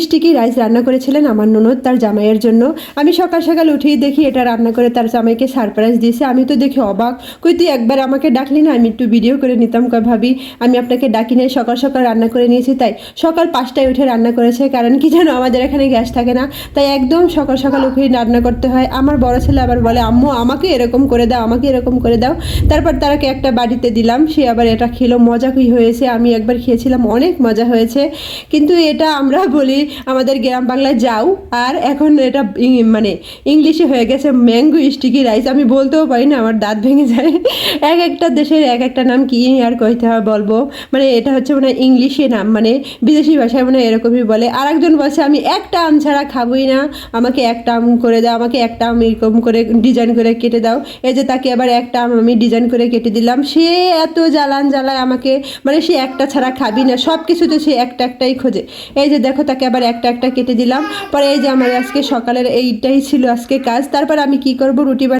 Sticky rice রান্না করেছিলেন আমার ননদ তার জামাইয়ের জন্য। আমি সকাল সকাল উঠেই দেখি এটা রান্না করে তার জামাইকে সারপ্রাইজ দিয়েছে। আমি তো দেখি অবাক, কই তুই একবার আমাকে ডাকলি না, আমি একটু ভিডিও করে নিতাম। কয় ভাবি আমি আপনাকে ডাকি নাই, সকাল সকাল রান্না করে নিয়েছি। তাই সকাল 5টায় উঠে রান্না করেছে, কারণ কি জানো আমাদের এখানে গ্যাস থাকে না, তাই একদম সকাল সকাল উঠেই রান্না করতে হয়। আমার বড় ছেলে আবার বলে আম্মু আমাকে এরকম করে দাও, আমাকে এরকম করে দাও। তারপর তারাকে একটা বাড়িতে দিলাম, সে আবার এটা খেলো, মজা কি হয়েছে। আমি একবার খেয়েছিলাম, অনেক মজা হয়েছে। কিন্তু এটা আমরা বলি আমাদের গ্রাম বাংলায় যাও, আর এখন এটা মানে ইংলিশে হয়ে গেছে ম্যাঙ্গো স্টিকি রাইস। আমি বলতেও পারি না, আমার দাঁত ভেঙে যায়। এক একটা দেশের এক একটা নাম কি আর কইতে হয় বলবো, মানে এটা হচ্ছে মানে ইংলিশে নাম, মানে বিদেশি ভাষায় মানে এরকমই বলে। আর একজন বলছে আমি একটা আম ছাড়া খাবোই না, আমাকে একটা আম করে দাও, আমাকে একটা আম এরকম করে ডিজাইন করে কেটে দাও। এই যে তাকে আবার একটা আম আমি ডিজাইন করে কেটে দিলাম, সে এত জ্বালায় আমাকে, মানে সে একটা ছাড়া খাবি না, সব কিছুতে সে একটা একটাই খোঁজে। এই যে দেখো তাকে আবার একটা একটা কেটে দিলাম। পরে এই যে আমার আজকে সকালের এইটাই ছিল আজকে কাজ। তারপর আমি কি করব, রুটি